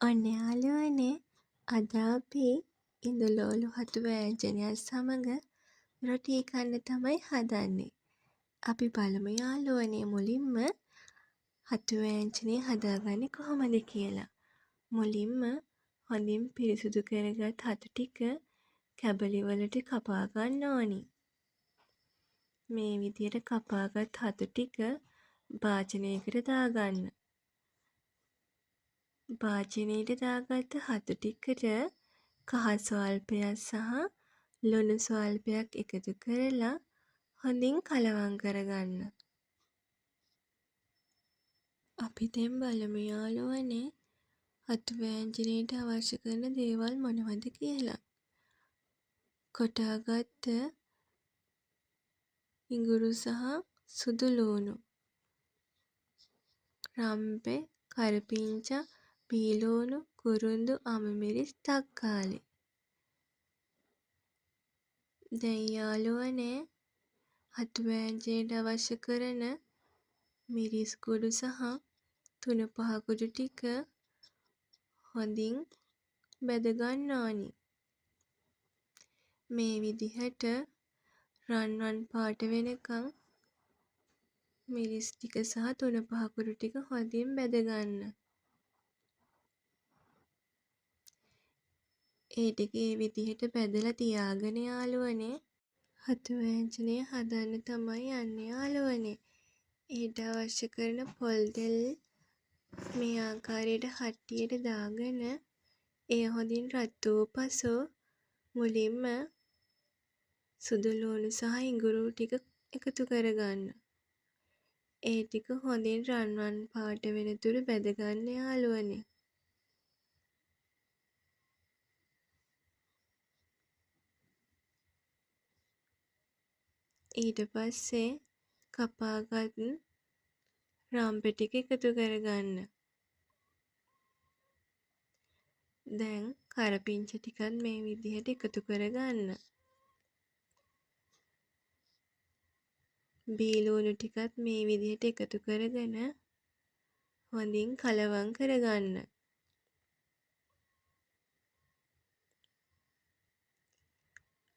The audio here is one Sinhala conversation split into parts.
ඔන්න යාළුවනේ අද අපි ඉඳුලෝලු හතු වෑංජනයක් සමඟ රොටී කන්න තමයි හදන්නේ. අපි බලමු යාළුවනේ මුලින්ම හතු වෑංජනය හදාගන්නේ කොහොමද කියලා. මුලින්ම හොඳින් පිරිසිදු කරගත් හතු ටික කැබලි වලට කපා ගන්න ඕනි. මේ විදියට කපාගත් හතු ටික භාජනයකට දාගන්න. භාජනයට දාගත්ත හතු ටිකට කහ ස්වල්පයක් සහ ලුණු ස්වල්පයක් එකතු කරලා හොඳින් කලවම් කරගන්න. අපි දැන් බලමු යාළුවනේ හතු වෑංජනයට අවශ්‍ය කරන දේවල් මොනවද කියලා. කොටාගත්ත ඉඟුරු සහ සුදු ලූණු, රම්පෙ, කරපිංචා, බීලූණු, කුරුඳු, අමමිරිස්, තක්කාලි. දැන් යාළුවනේ හතු වෑංජනයට අවශ්‍ය කරන මිරිස් කුඩු සහ තුණුපහ කුඩු ටික හොඳින් බැද ගන්න ඕනි. මේ විදිහට රන්වන් පාට වෙනකන් මිරිස් ටික සහ තුණුපහ කුඩු ටික හොඳින් බැද ගන්න. ඒ ටික ඒ විදිහට බැදලා තියාගෙන යාළුවනේ හතු වෑංජනය හදන්න තමයි යන්නේ යාළුවනේ. ඊට අවශ්‍ය කරන පොල් තෙල් මේ ආකාරයට හට්ටියට දාගෙන එය හොඳින් රත් වූ පසු මුලින්ම සුදු ලූණු සහ ඉඟුරු ටික එකතු කරගන්න. ඒ ටික හොඳින් රන්වන් පාට වෙනතුරු බැද ගන්න යාළුවනේ. ඊට පස්සේ කපාගත් රම්පෙ ටික එකතු කරගන්න. දැන් කරපිංච ටිකත් මේ විදිහට එකතු කරගන්න. බීලූණු ටිකත් මේ විදිහට එකතු කරගෙන හොඳින් කලවම් කරගන්න.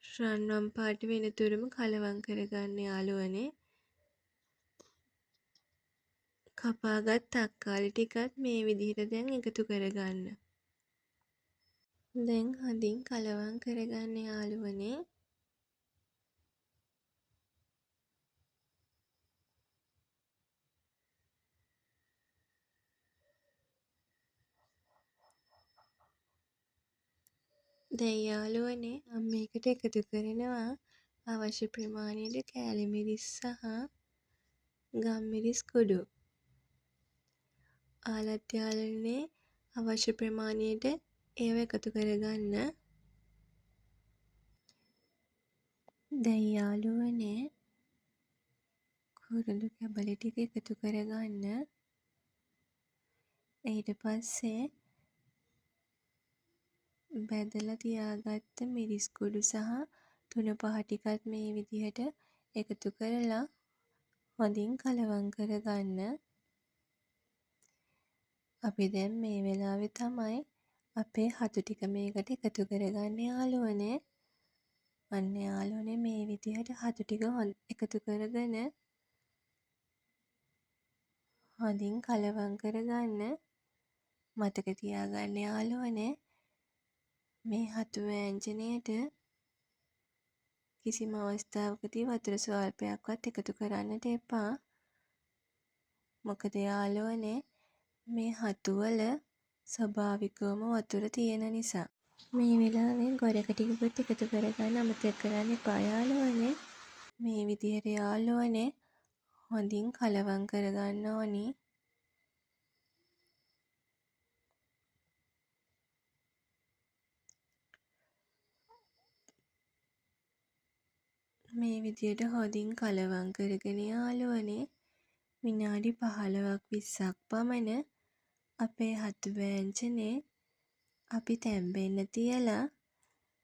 රන්වන් පාට වෙනතුරුම කලවම් කරගන්න යාළුවනේ. කපාගත් තක්කාලි ටිකත් මේ විදිහට දැන් එකතු කරගන්න. දැන් හොඳින් කලවම් කරගන්න යාළුවනේ. දැන් යාළුවනේ මම මේකට එකතු කරනවා අවශ්‍ය ප්‍රමාණයට කෑලි මිරිස් සහ ගම්මිරිස් කුඩු. ආලත් යාළුවනේ අවශ්‍ය ප්‍රමාණයට ඒව එකතු කරගන්න. දැන් යාළුවනේ කුරුඳු කැබලි ටික එකතු කරගන්න. ඊට පස්සේ බැදලා තියාගත්ත මිරිස් කුඩු සහ තුණුපහ ටිකත් මේ විදිහට එකතු කරලා හොඳින් කලවම් කරගන්න. අපි දැන් මේ වෙලාවේ තමයි අපේ හතු ටික මේකට එකතු කරගන්න යාළුවනේ. අන්න යාළුවනේ මේ විදිහට හතු ටික එකතු කරගෙන හොඳින් කලවම් කරගන්න. මතක තියාගන්න යාළුවනේ මේ හතු වෑංජනයට කිසිම අවස්ථාවකදී වතුර ස්වල්පයක්වත් එකතු කරන්නට එපා. මොකද යාළුවනේ මේ හතු වල ස්වභාවිකවම වතුර තියෙන නිසා. මේ වෙලාවේ ගොරක ටිකකුත් එකතු කරගන්න අමතක කරන්න එපා යාළුවනේ. මේ විදිහට යාළුවනේ හොඳින් කලවම් කරගන්න ඕනි. මේ විදිහට හොඳින් කලවම් කරගෙන යාළුවනේ විනාඩි 15ක් 20ක් පමණ අපේ හතු වෑංජනේ අපි තැම්බෙන්න තියලා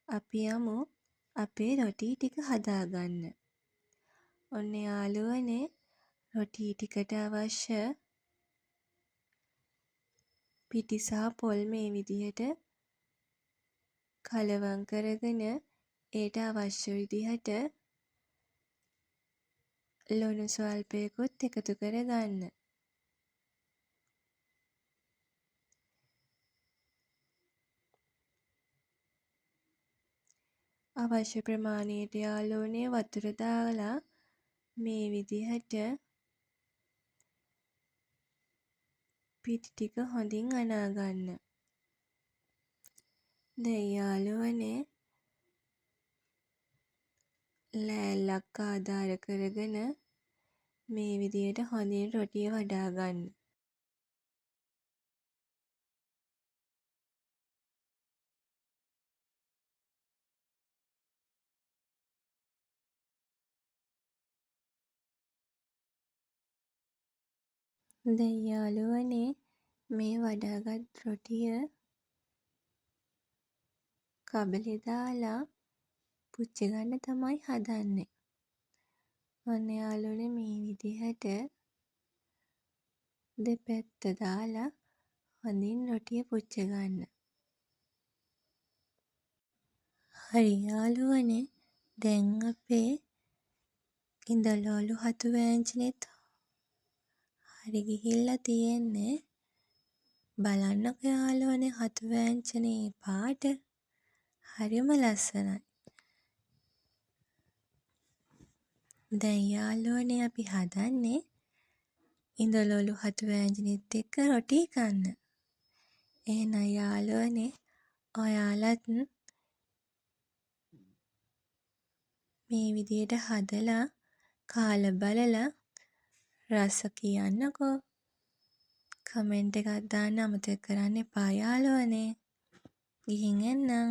අපි යමු අපේ රොටී ටික හදාගන්න. ඔන්න යාළුවනේ රොටී ටිකට අවශ්‍ය පිටි සහ පොල් මේ විදිහට කලවම් කරගෙන ඒට අවශ්‍ය විදිහට ලුණු ස්වල්පයකුත් එකතු කරගන්න. අවශ්‍ය ප්‍රමාණයට යාළුවනේ වතුර දාලා මේ විදිහට පිටි ටික හොඳින් අනා ගන්න. දැන් යාළුවනේ ලෑල්ලක් ආධාර කරගෙන මේ විදිහට හොඳින් රොටිය වඩා ගන්න. දැන් යාළුවනේ මේ වඩාගත් රොටිය කබලේ දාලා පුච්ච ගන්න තමයි හදන්නේ. ඔන්න යාළුවනේ මේ විදිහට දෙපැත්ත දාලා හොඳින් රොටිය පුච්ච ගන්න. හරි යාළුවනේ දැන් අපේ ඉඳලෝලු හතු වෑංජනෙත් හරි ගිහිල්ලා තියෙන්නේ. බලන්නකෝ යාළුවනේ හතු වෑංජනේ පාට හරිම ලස්සනයි. දැන් යාළුවනේ අපි හදන්නේ ඉඳලෝලු හතු වෑංජනෙත් එක්ක රොටී කන්න. එහෙනම් යාළුවනේ ඔයාලත් මේ විදියට හදලා කාලා බලලා රස කියන්නකෝ. කමෙන්ට් එකක් දාන්න අමතක කරන්න එපා යාළුවනේ. ගිහින් එන්නම්.